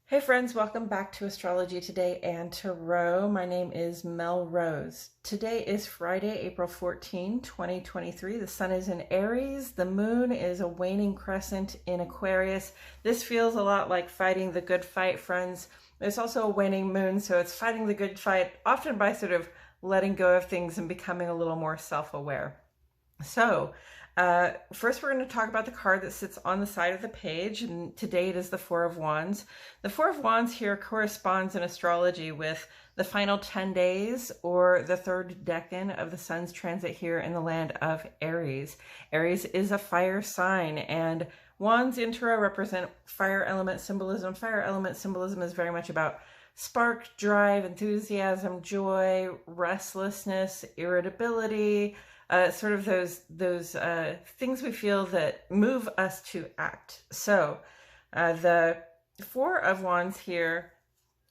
Hey friends, welcome back to Astrology Today and Tarot. My name is Mel Rose. Today is Friday, April 14, 2023. The sun is in Aries. The moon is a waning crescent in Aquarius. This feels a lot like fighting the good fight, friends. There's also a waning moon, so it's fighting the good fight, often by sort of letting go of things and becoming a little more self-aware. So, first we're going to talk about the card that sits on the side of the page, and today it is the Four of Wands. The Four of Wands here corresponds in astrology with the final 10 days or the third decan of the sun's transit here in the land of Aries. Aries is a fire sign, and wands in tarot represent fire element symbolism. Fire element symbolism is very much about spark, drive, enthusiasm, joy, restlessness, irritability, sort of those things we feel that move us to act. So the Four of Wands here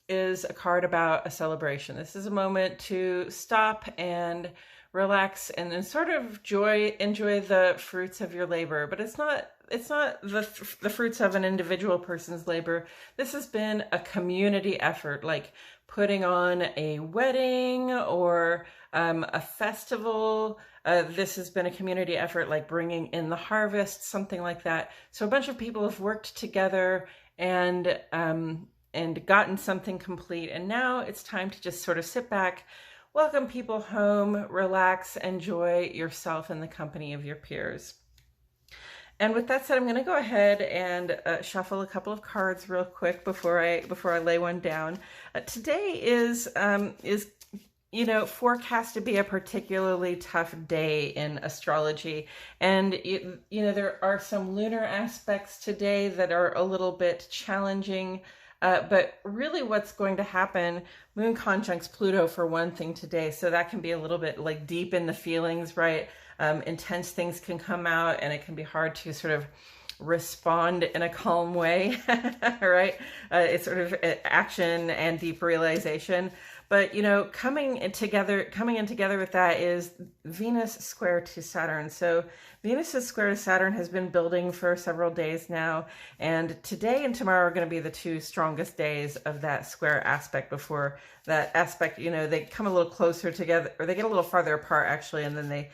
is a card about a celebration. This is a moment to stop and relax and then sort of enjoy the fruits of your labor. But it's not the fruits of an individual person's labor. This has been a community effort, like putting on a wedding or a festival. This has been a community effort, like bringing in the harvest, something like that. So a bunch of people have worked together and gotten something complete. And now it's time to just sort of sit back, welcome people home, relax, enjoy yourself in the company of your peers. And with that said, I'm going to go ahead and shuffle a couple of cards real quick before I lay one down. Today is forecast to be a particularly tough day in astrology, and there are some lunar aspects today that are a little bit challenging. But really what's going to happen, Moon conjuncts Pluto for one thing today, so that can be a little bit like deep in the feelings, right? Intense things can come out and it can be hard to sort of respond in a calm way, right? It's sort of action and deep realization. But, coming in together with that is Venus square to Saturn. So Venus's square to Saturn has been building for several days now. And today and tomorrow are going to be the two strongest days of that square aspect before that aspect, they come a little closer together, or they get a little farther apart actually. And then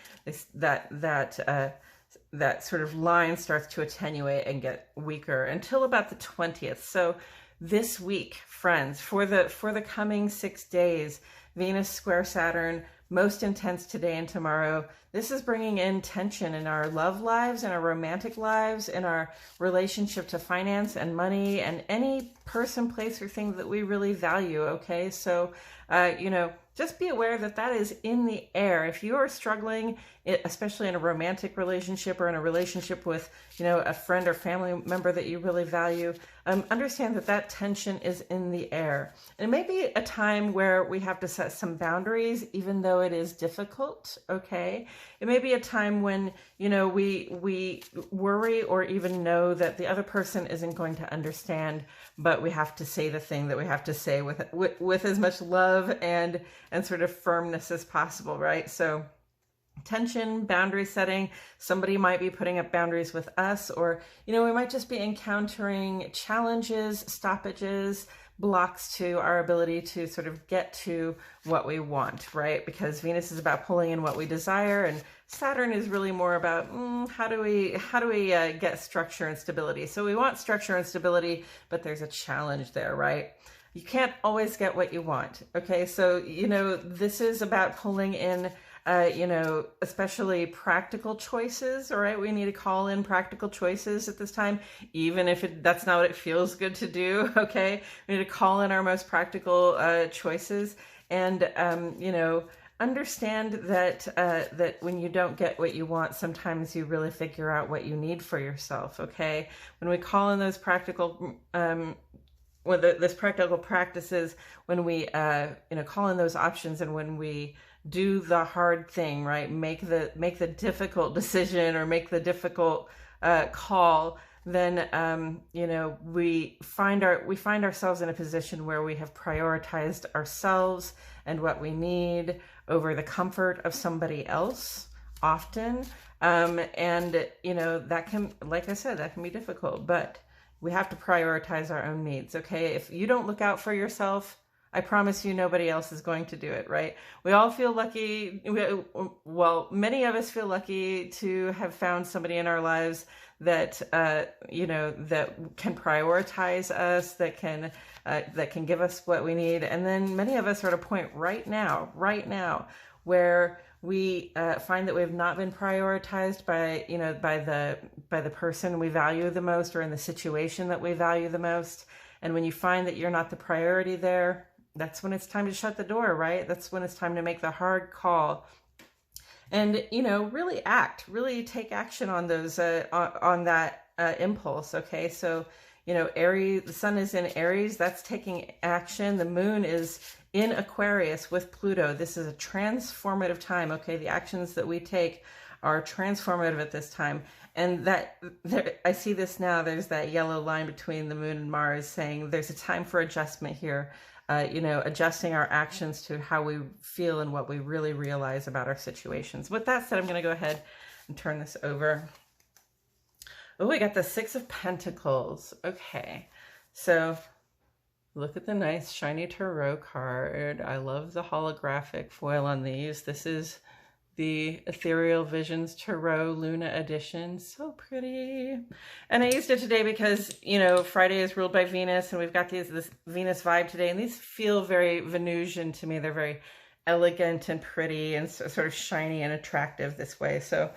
that sort of line starts to attenuate and get weaker until about the 20th. So this week, friends, for the coming 6 days, Venus square Saturn, most intense today and tomorrow. This is bringing in tension in our love lives, in our romantic lives, in our relationship to finance and money and any person, place, or thing that we really value, okay? So, just be aware that that is in the air. If you are struggling, especially in a romantic relationship or in a relationship with, a friend or family member that you really value, understand that that tension is in the air. And it may be a time where we have to set some boundaries, even though it is difficult, okay? It may be a time when, we worry or even know that the other person isn't going to understand, but we have to say the thing that we have to say with as much love and sort of firmness as possible, right? So tension, boundary setting, somebody might be putting up boundaries with us, or, we might just be encountering challenges, stoppages, blocks to our ability to sort of get to what we want, right? Because Venus is about pulling in what we desire, and Saturn is really more about how do we get structure and stability. So we want structure and stability, but there's a challenge there, right? You can't always get what you want, okay? So, this is about pulling in especially practical choices, all right? We need to call in practical choices at this time, even if that's not what it feels good to do, okay? We need to call in our most practical choices and, understand that when you don't get what you want, sometimes you really figure out what you need for yourself, okay? When we call in those practical this practical practices, when we call in those options, and when we do the hard thing, right, make the difficult decision or make the difficult call, then we find ourselves in a position where we have prioritized ourselves and what we need over the comfort of somebody else often, and that can, like I said, that can be difficult. But we have to prioritize our own needs. Okay. If you don't look out for yourself, I promise you nobody else is going to do it, right? We all feel lucky. Well, many of us feel lucky to have found somebody in our lives that, that can prioritize us, that can give us what we need. And then many of us are at a point right now, where we find that we have not been prioritized by the person we value the most, or in the situation that we value the most. And when you find that you're not the priority there, that's when it's time to shut the door, right? That's when it's time to make the hard call and, really take action on those, on that impulse. Okay. So, Aries, the sun is in Aries, that's taking action. The moon is in Aquarius with Pluto. This is a transformative time. Okay. The actions that we take are transformative at this time. And I see this now, there's that yellow line between the moon and Mars saying there's a time for adjustment here. Adjusting our actions to how we feel and what we really realize about our situations. With that said, I'm going to go ahead and turn this over. Oh, we got the Six of Pentacles. Okay. So look at the nice shiny tarot card. I love the holographic foil on these. This is the Ethereal Visions Tarot Luna edition. So pretty. And I used it today because, Friday is ruled by Venus, and we've got this Venus vibe today, and these feel very Venusian to me. They're very elegant and pretty and sort of shiny and attractive this way. So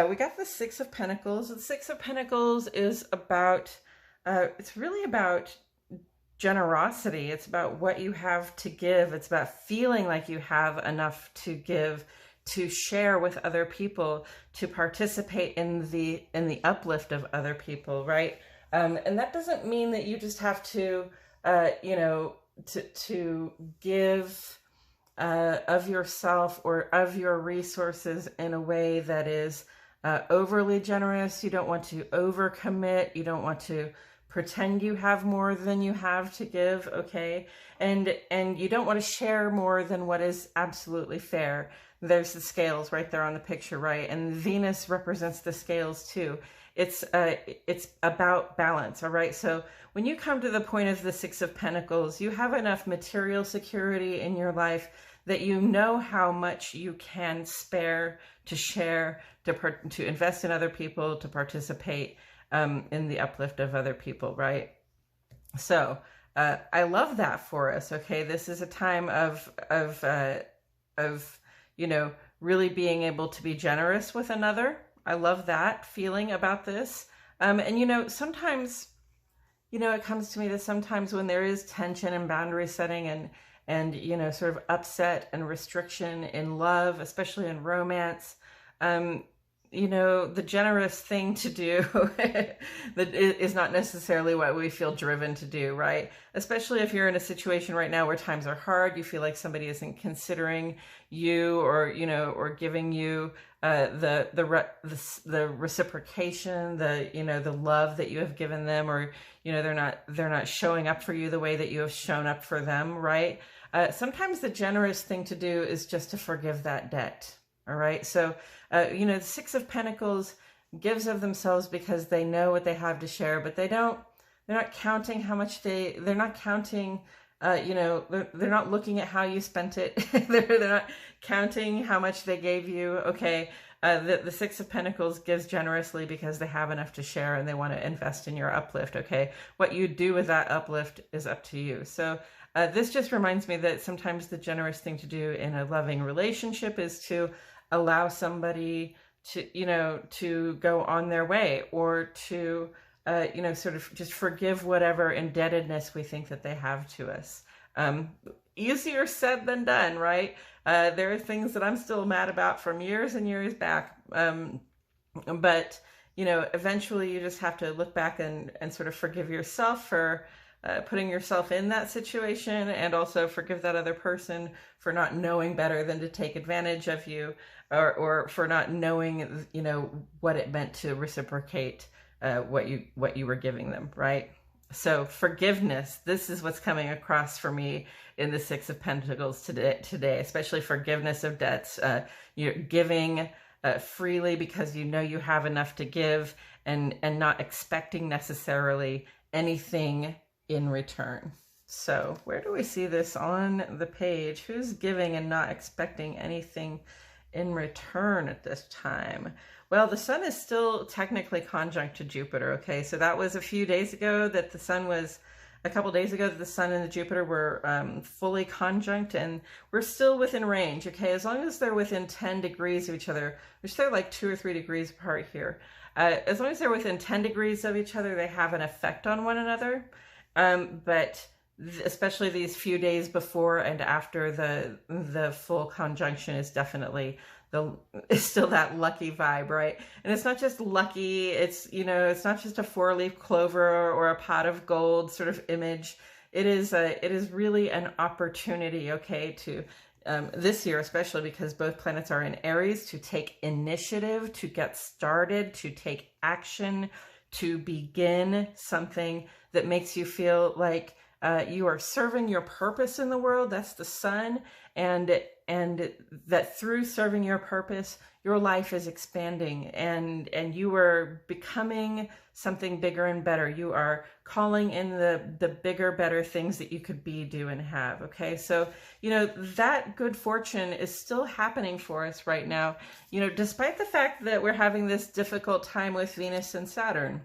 we got the Six of Pentacles. The Six of Pentacles is about, it's really about generosity. It's about what you have to give. It's about feeling like you have enough to give, to share with other people, to participate in the uplift of other people, right? And that doesn't mean that you just have to, to give of yourself or of your resources in a way that is overly generous. You don't want to overcommit. You don't want to pretend you have more than you have to give, okay? And you don't want to share more than what is absolutely fair. There's the scales right there on the picture, right? And Venus represents the scales too. It's about balance, all right? So when you come to the point of the Six of Pentacles, you have enough material security in your life that you know how much you can spare to share, to invest in other people, to participate in the uplift of other people, right? So I love that for us, okay? This is a time of really being able to be generous with another. I love that feeling about this. And, sometimes, it comes to me that sometimes when there is tension and boundary setting and sort of upset and restriction in love, especially in romance, the generous thing to do that is not necessarily what we feel driven to do, right? Especially if you're in a situation right now where times are hard, you feel like somebody isn't considering you or giving you the reciprocation, the love that you have given them, or they're not showing up for you the way that you have shown up for them, right? Sometimes the generous thing to do is just to forgive that debt. All right. So, the Six of Pentacles gives of themselves because they know what they have to share, but they're not counting how much they're not counting, they're not looking at how you spent it. they're not counting how much they gave you. Okay. The Six of Pentacles gives generously because they have enough to share and they want to invest in your uplift. Okay. What you do with that uplift is up to you. So, this just reminds me that sometimes the generous thing to do in a loving relationship is to allow somebody to go on their way, or to, sort of just forgive whatever indebtedness we think that they have to us. Easier said than done, right? There are things that I'm still mad about from years and years back. But, eventually you just have to look back and sort of forgive yourself for putting yourself in that situation, and also forgive that other person for not knowing better than to take advantage of you, or for not knowing, what it meant to reciprocate what you were giving them, right? So forgiveness, this is what's coming across for me in the Six of Pentacles today, especially forgiveness of debts. You're giving freely because you know you have enough to give, and not expecting necessarily anything in return. So where do we see this on the page? Who's giving and not expecting anything in return at this time? Well, the sun is still technically conjunct to Jupiter, okay? So that was a few days ago that the sun was, a couple days ago that the sun and the Jupiter were fully conjunct, and we're still within range, okay? As long as they're within 10 degrees of each other, which they're like 2 or 3 degrees apart here. As long as they're within 10 degrees of each other, they have an effect on one another. But especially these few days before and after the full conjunction is definitely it's still that lucky vibe, right? And it's not just lucky, it's, it's not just a 4-leaf clover or a pot of gold sort of image. It is really an opportunity, okay, to this year, especially because both planets are in Aries, to take initiative, to get started, to take action, to begin something that makes you feel like you are serving your purpose in the world. That's the sun, and that through serving your purpose, your life is expanding, and you are becoming something bigger and better. You are calling in the bigger, better things that you could be, do, and have. Okay, so that good fortune is still happening for us right now. Despite the fact that we're having this difficult time with Venus and Saturn.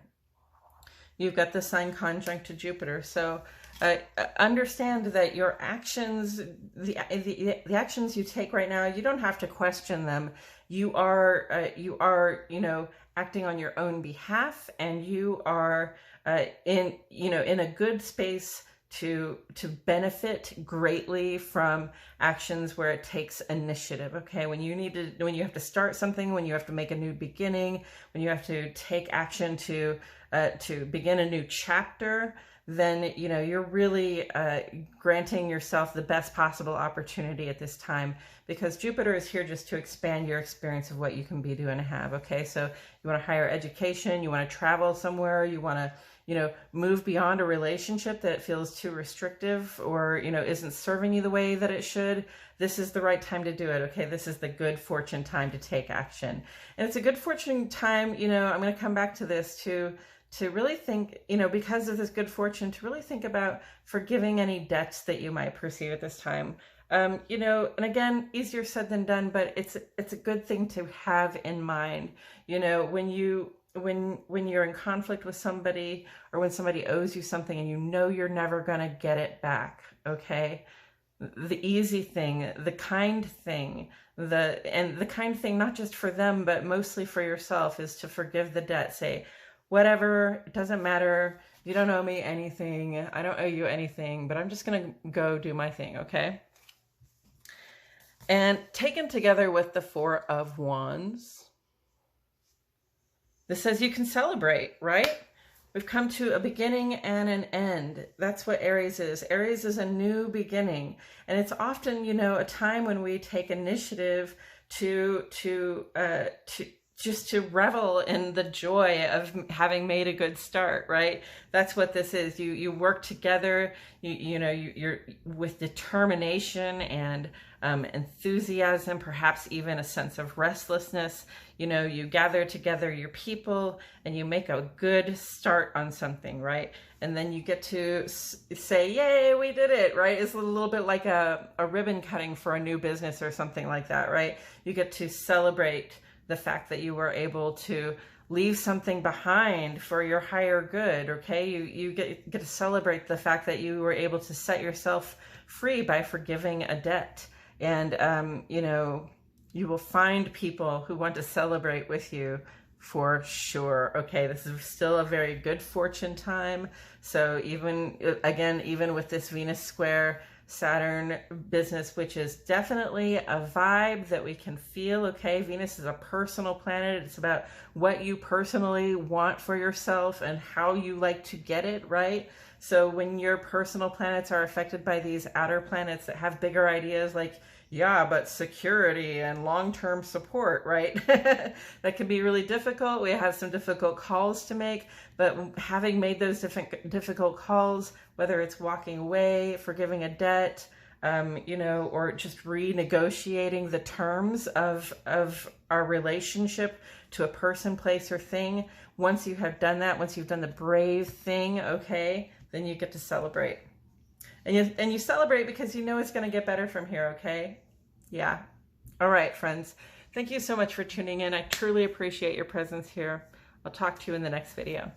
You've got the sign conjunct to Jupiter, so understand that your actions, the actions you take right now, you don't have to question them. You are acting on your own behalf, and you are in a good space to benefit greatly from actions where it takes initiative. Okay, when you have to start something, when you have to make a new beginning, when you have to take action to begin a new chapter, then you're really granting yourself the best possible opportunity at this time, because Jupiter is here just to expand your experience of what you can be, do, and have. Okay, so you want a higher education, you want to travel somewhere, you want to move beyond a relationship that feels too restrictive or isn't serving you the way that it should. This is the right time to do it. Okay, this is the good fortune time to take action, and it's a good fortune time. I'm going to come back to this to really think, because of this good fortune, to really think about forgiving any debts that you might perceive at this time. And again, easier said than done, but it's a good thing to have in mind. When you're in conflict with somebody, or when somebody owes you something and you're never going to get it back, okay? The easy thing, the kind thing, the kind thing not just for them, but mostly for yourself, is to forgive the debt. Say, whatever, it doesn't matter. You don't owe me anything. I don't owe you anything, but I'm just going to go do my thing, okay? And taken together with the 4 of Wands, this says you can celebrate, right? We've come to a beginning and an end. That's what Aries is. Aries is a new beginning. And it's often, a time when we take initiative to just to revel in the joy of having made a good start, right? That's what this is. You work together, you're with determination and enthusiasm, perhaps even a sense of restlessness. You gather together your people and you make a good start on something, right? And then you get to say, yay, we did it, right? It's a little bit like a ribbon cutting for a new business or something like that, right? You get to celebrate the fact that you were able to leave something behind for your higher good, okay? You get to celebrate the fact that you were able to set yourself free by forgiving a debt. And, you will find people who want to celebrate with you for sure. Okay, this is still a very good fortune time. So even with this Venus square Saturn business, which is definitely a vibe that we can feel, okay? Venus is a personal planet. It's about what you personally want for yourself and how you like to get it, right? So when your personal planets are affected by these outer planets that have bigger ideas like, yeah, but security and long-term support, right? That can be really difficult. We have some difficult calls to make, but having made those difficult calls, whether it's walking away, forgiving a debt, you know, or just renegotiating the terms of our relationship to a person, place, or thing. Once you have done that, once you've done the brave thing, okay, then you get to celebrate. And you celebrate because you know it's going to get better from here, okay? Yeah. All right, friends. Thank you so much for tuning in. I truly appreciate your presence here. I'll talk to you in the next video.